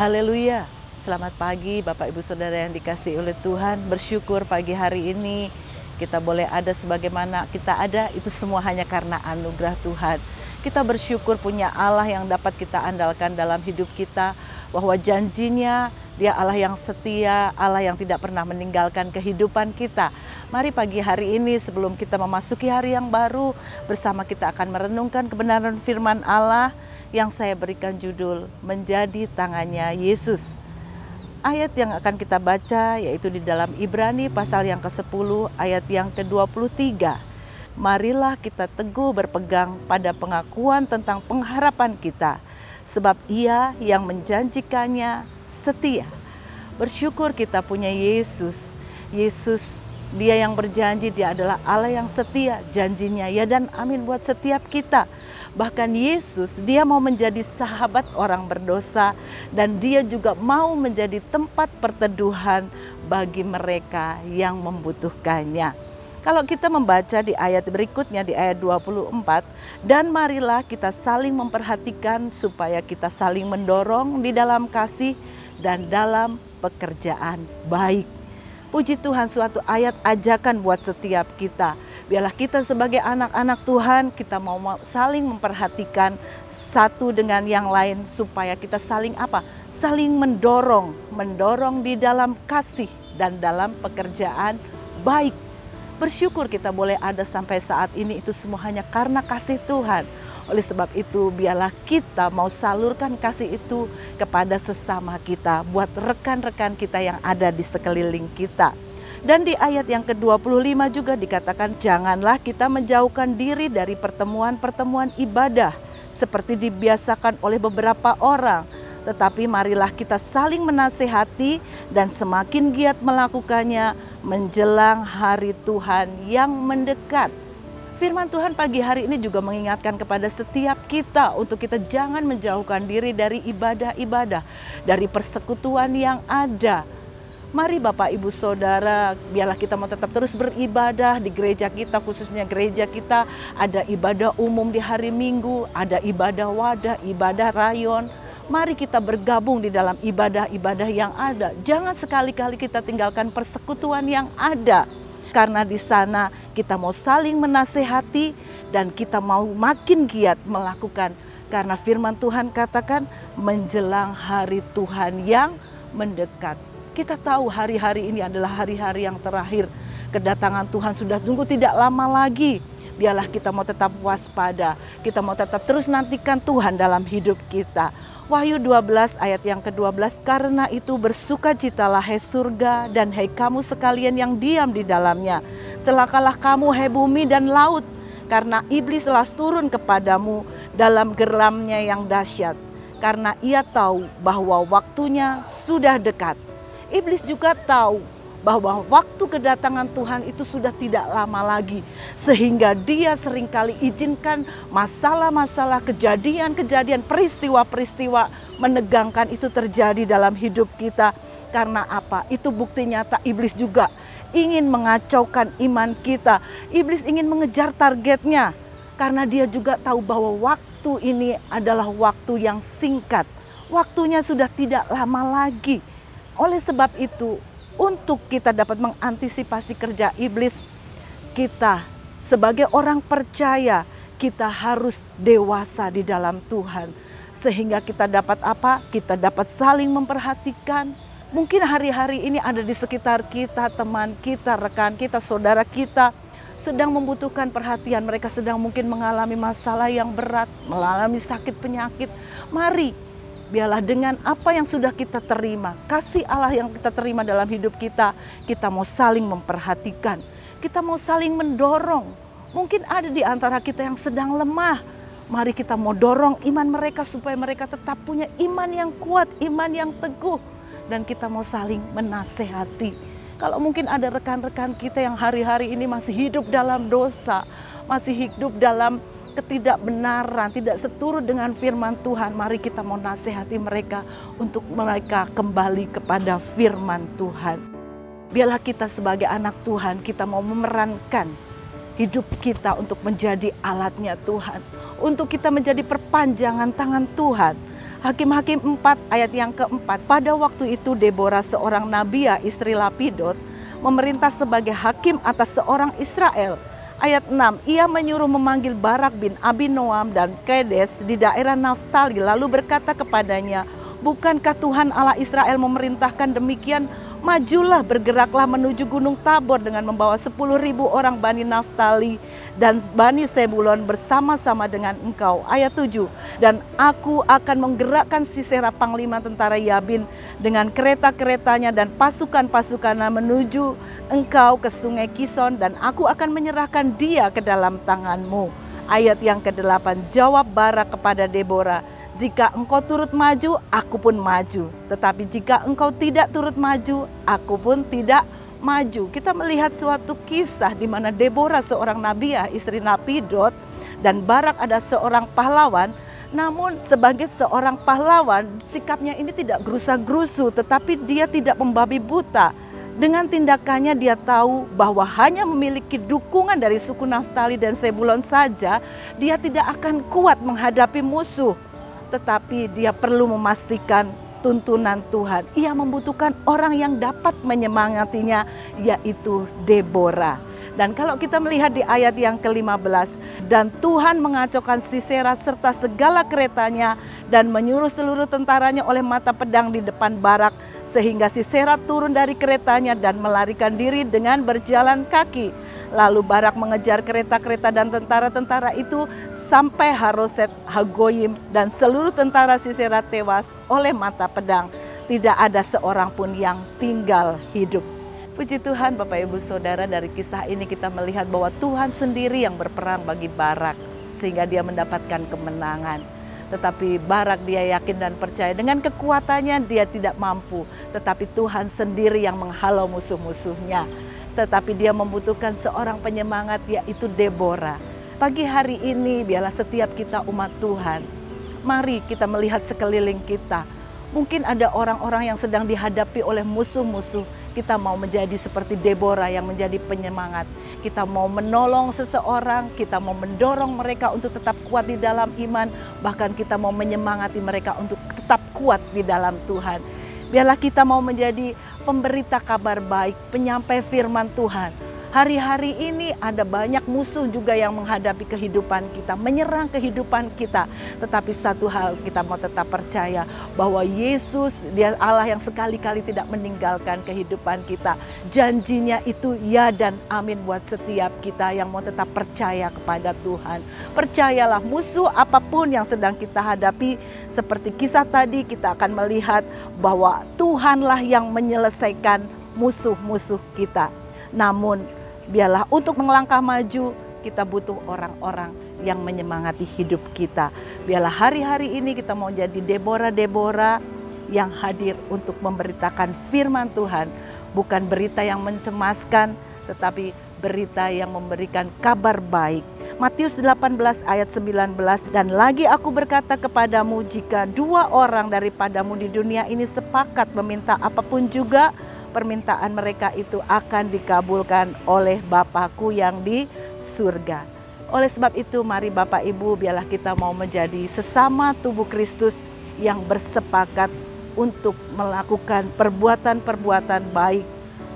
Haleluya. Selamat pagi Bapak Ibu Saudara yang dikasihi oleh Tuhan. Bersyukur pagi hari ini kita boleh ada sebagaimana kita ada, itu semua hanya karena anugerah Tuhan. Kita bersyukur punya Allah yang dapat kita andalkan dalam hidup kita, bahwa janjinya Dia Allah yang setia, Allah yang tidak pernah meninggalkan kehidupan kita. Mari pagi hari ini sebelum kita memasuki hari yang baru, bersama kita akan merenungkan kebenaran firman Allah yang saya berikan judul Menjadi Tangannya Yesus. Ayat yang akan kita baca yaitu di dalam Ibrani pasal yang ke-10 ayat yang ke-23. Marilah kita teguh berpegang pada pengakuan tentang pengharapan kita, sebab Ia yang menjanjikannya setia. Bersyukur kita punya Yesus. Yesus, Dia yang berjanji, Dia adalah Allah yang setia. Janjinya ya dan amin buat setiap kita. Bahkan Yesus, Dia mau menjadi sahabat orang berdosa, dan Dia juga mau menjadi tempat perteduhan bagi mereka yang membutuhkannya. Kalau kita membaca di ayat berikutnya, di ayat 24, dan marilah kita saling memperhatikan supaya kita saling mendorong di dalam kasih dan dalam pekerjaan baik. Puji Tuhan, suatu ayat ajakan buat setiap kita. Biarlah kita sebagai anak-anak Tuhan, kita mau saling memperhatikan satu dengan yang lain supaya kita saling apa? Saling mendorong di dalam kasih dan dalam pekerjaan baik. Bersyukur kita boleh ada sampai saat ini, itu semua hanya karena kasih Tuhan. Oleh sebab itu biarlah kita mau salurkan kasih itu kepada sesama kita, buat rekan-rekan kita yang ada di sekeliling kita. Dan di ayat yang ke-25 juga dikatakan, janganlah kita menjauhkan diri dari pertemuan-pertemuan ibadah seperti dibiasakan oleh beberapa orang. Tetapi marilah kita saling menasehati dan semakin giat melakukannya menjelang hari Tuhan yang mendekat. Firman Tuhan pagi hari ini juga mengingatkan kepada setiap kita untuk kita jangan menjauhkan diri dari ibadah-ibadah, dari persekutuan yang ada. Mari Bapak Ibu Saudara, biarlah kita mau tetap terus beribadah di gereja kita, khususnya gereja kita ada ibadah umum di hari Minggu, ada ibadah wadah, ibadah rayon. Mari kita bergabung di dalam ibadah-ibadah yang ada. Jangan sekali-kali kita tinggalkan persekutuan yang ada. Karena di sana kita mau saling menasehati dan kita mau makin giat melakukan. Karena firman Tuhan katakan menjelang hari Tuhan yang mendekat. Kita tahu hari-hari ini adalah hari-hari yang terakhir. Kedatangan Tuhan sudah tunggu tidak lama lagi. Biarlah kita mau tetap waspada. Kita mau tetap terus nantikan Tuhan dalam hidup kita. Wahyu 12 ayat yang ke-12, karena itu bersukacitalah hai surga dan hai kamu sekalian yang diam di dalamnya. Celakalah kamu hai bumi dan laut, karena iblis telah turun kepadamu dalam geramnya yang dahsyat. Karena ia tahu bahwa waktunya sudah dekat. Iblis juga tahu bahwa waktu kedatangan Tuhan itu sudah tidak lama lagi. Sehingga dia seringkali izinkan masalah-masalah, kejadian-kejadian, peristiwa-peristiwa menegangkan itu terjadi dalam hidup kita. Karena apa? Itu bukti nyata iblis juga ingin mengacaukan iman kita. Iblis ingin mengejar targetnya. Karena dia juga tahu bahwa waktu ini adalah waktu yang singkat. Waktunya sudah tidak lama lagi. Oleh sebab itu, untuk kita dapat mengantisipasi kerja iblis, kita sebagai orang percaya, kita harus dewasa di dalam Tuhan. Sehingga kita dapat apa? Kita dapat saling memperhatikan. Mungkin hari-hari ini ada di sekitar kita, teman kita, rekan kita, saudara kita sedang membutuhkan perhatian. Mereka sedang mungkin mengalami masalah yang berat, mengalami sakit penyakit. Mari, biarlah dengan apa yang sudah kita terima, kasih Allah yang kita terima dalam hidup kita, kita mau saling memperhatikan, kita mau saling mendorong. Mungkin ada di antara kita yang sedang lemah, mari kita mau dorong iman mereka supaya mereka tetap punya iman yang kuat, iman yang teguh. Dan kita mau saling menasehati. Kalau mungkin ada rekan-rekan kita yang hari-hari ini masih hidup dalam dosa, masih hidup dalam ketidakbenaran, tidak seturut dengan firman Tuhan, mari kita mau nasihati mereka untuk mereka kembali kepada firman Tuhan. Biarlah kita sebagai anak Tuhan, kita mau memerankan hidup kita untuk menjadi alatnya Tuhan, untuk kita menjadi perpanjangan tangan Tuhan. Hakim-Hakim 4 ayat yang keempat, pada waktu itu Deborah seorang Nabia istri Lapidot memerintah sebagai hakim atas seorang Israel. Ayat 6, ia menyuruh memanggil Barak bin Abinoam dan Kedes di daerah Naftali lalu berkata kepadanya, bukankah Tuhan Allah Israel memerintahkan demikian? Majulah, bergeraklah menuju Gunung Tabor dengan membawa 10.000 orang Bani Naftali dan Bani Sebulon bersama-sama dengan engkau. Ayat 7, dan aku akan menggerakkan Sisera panglima tentara Yabin dengan kereta-keretanya dan pasukan-pasukannya menuju engkau ke sungai Kison dan aku akan menyerahkan dia ke dalam tanganmu. Ayat yang ke-8, jawab Barak kepada Deborah, jika engkau turut maju, aku pun maju. Tetapi jika engkau tidak turut maju, aku pun tidak maju. Kita melihat suatu kisah di mana Deborah seorang Nabiah, istri Lapidot, dan Barak ada seorang pahlawan. Namun sebagai seorang pahlawan, sikapnya ini tidak gerusa-gerusu, tetapi dia tidak membabi buta. Dengan tindakannya dia tahu bahwa hanya memiliki dukungan dari suku Naftali dan Sebulon saja, dia tidak akan kuat menghadapi musuh. Tetapi dia perlu memastikan tuntunan Tuhan. Ia membutuhkan orang yang dapat menyemangatinya, yaitu Deborah. Dan kalau kita melihat di ayat yang ke-15, dan Tuhan mengacaukan Sisera serta segala keretanya dan menyuruh seluruh tentaranya oleh mata pedang di depan Barak, sehingga Sisera turun dari keretanya dan melarikan diri dengan berjalan kaki. Lalu Barak mengejar kereta-kereta dan tentara-tentara itu sampai Haroset Hagoyim dan seluruh tentara Sisera tewas oleh mata pedang. Tidak ada seorang pun yang tinggal hidup. Puji Tuhan Bapak Ibu Saudara, dari kisah ini kita melihat bahwa Tuhan sendiri yang berperang bagi Barak sehingga dia mendapatkan kemenangan. Tetapi Barak dia yakin dan percaya dengan kekuatannya dia tidak mampu. Tetapi Tuhan sendiri yang menghalau musuh-musuhnya. Tetapi dia membutuhkan seorang penyemangat, yaitu Deborah. Pagi hari ini biarlah setiap kita umat Tuhan, mari kita melihat sekeliling kita. Mungkin ada orang-orang yang sedang dihadapi oleh musuh-musuh. Kita mau menjadi seperti Deborah yang menjadi penyemangat. Kita mau menolong seseorang, kita mau mendorong mereka untuk tetap kuat di dalam iman. Bahkan kita mau menyemangati mereka untuk tetap kuat di dalam Tuhan. Biarlah kita mau menjadi pemberita kabar baik, penyampai firman Tuhan. Hari-hari ini ada banyak musuh juga yang menghadapi kehidupan kita, menyerang kehidupan kita. Tetapi satu hal kita mau tetap percaya bahwa Yesus, dia Allah yang sekali-kali tidak meninggalkan kehidupan kita. Janjinya itu ya dan amin buat setiap kita yang mau tetap percaya kepada Tuhan. Percayalah, musuh apapun yang sedang kita hadapi, seperti kisah tadi kita akan melihat bahwa Tuhanlah yang menyelesaikan musuh-musuh kita. Namun biarlah untuk melangkah maju kita butuh orang-orang yang menyemangati hidup kita. Biarlah hari-hari ini kita mau jadi Deborah-Deborah yang hadir untuk memberitakan firman Tuhan. Bukan berita yang mencemaskan, tetapi berita yang memberikan kabar baik. Matius 18 ayat 19, dan lagi aku berkata kepadamu, jika 2 orang daripadamu di dunia ini sepakat meminta apapun juga, permintaan mereka itu akan dikabulkan oleh Bapakku yang di surga. Oleh sebab itu mari Bapak Ibu, biarlah kita mau menjadi sesama tubuh Kristus yang bersepakat untuk melakukan perbuatan-perbuatan baik,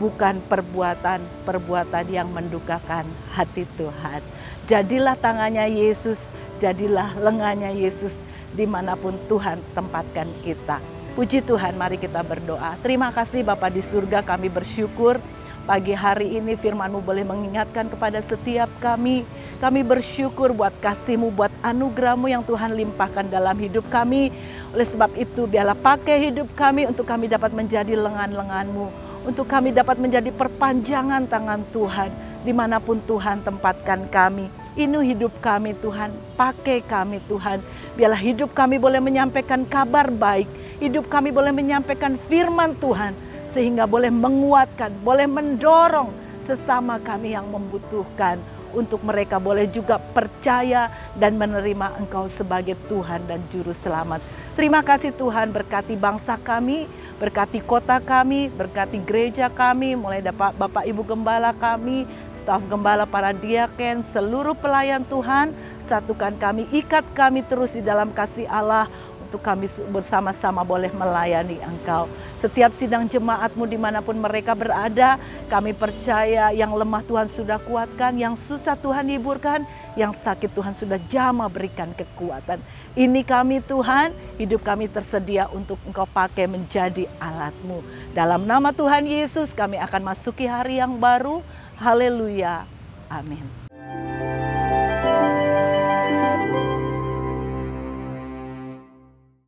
bukan perbuatan-perbuatan yang mendukakan hati Tuhan. Jadilah tangannya Yesus, jadilah lengannya Yesus dimanapun Tuhan tempatkan kita. Puji Tuhan, mari kita berdoa. Terima kasih Bapa di surga, kami bersyukur pagi hari ini firman-Mu boleh mengingatkan kepada setiap kami. Kami bersyukur buat kasih-Mu, buat anugerah-Mu yang Tuhan limpahkan dalam hidup kami. Oleh sebab itu biarlah pakai hidup kami untuk kami dapat menjadi lengan-lengan-Mu. Untuk kami dapat menjadi perpanjangan tangan Tuhan dimanapun Tuhan tempatkan kami. Ini hidup kami Tuhan, pakai kami Tuhan. Biarlah hidup kami boleh menyampaikan kabar baik. Hidup kami boleh menyampaikan firman Tuhan. Sehingga boleh menguatkan, boleh mendorong sesama kami yang membutuhkan. Untuk mereka boleh juga percaya dan menerima Engkau sebagai Tuhan dan Juru Selamat. Terima kasih Tuhan, berkati bangsa kami, berkati kota kami, berkati gereja kami, mulai Bapak Ibu Gembala kami, staf Gembala, para diaken, seluruh pelayan Tuhan. Satukan kami, ikat kami terus di dalam kasih Allah. untuk kami bersama-sama boleh melayani Engkau. Setiap sidang jemaat-Mu dimanapun mereka berada, kami percaya yang lemah Tuhan sudah kuatkan, yang susah Tuhan hiburkan, yang sakit Tuhan sudah jamah berikan kekuatan. Ini kami Tuhan, hidup kami tersedia untuk Engkau pakai menjadi alat-Mu. Dalam nama Tuhan Yesus kami akan masuki hari yang baru. Haleluya. Amin.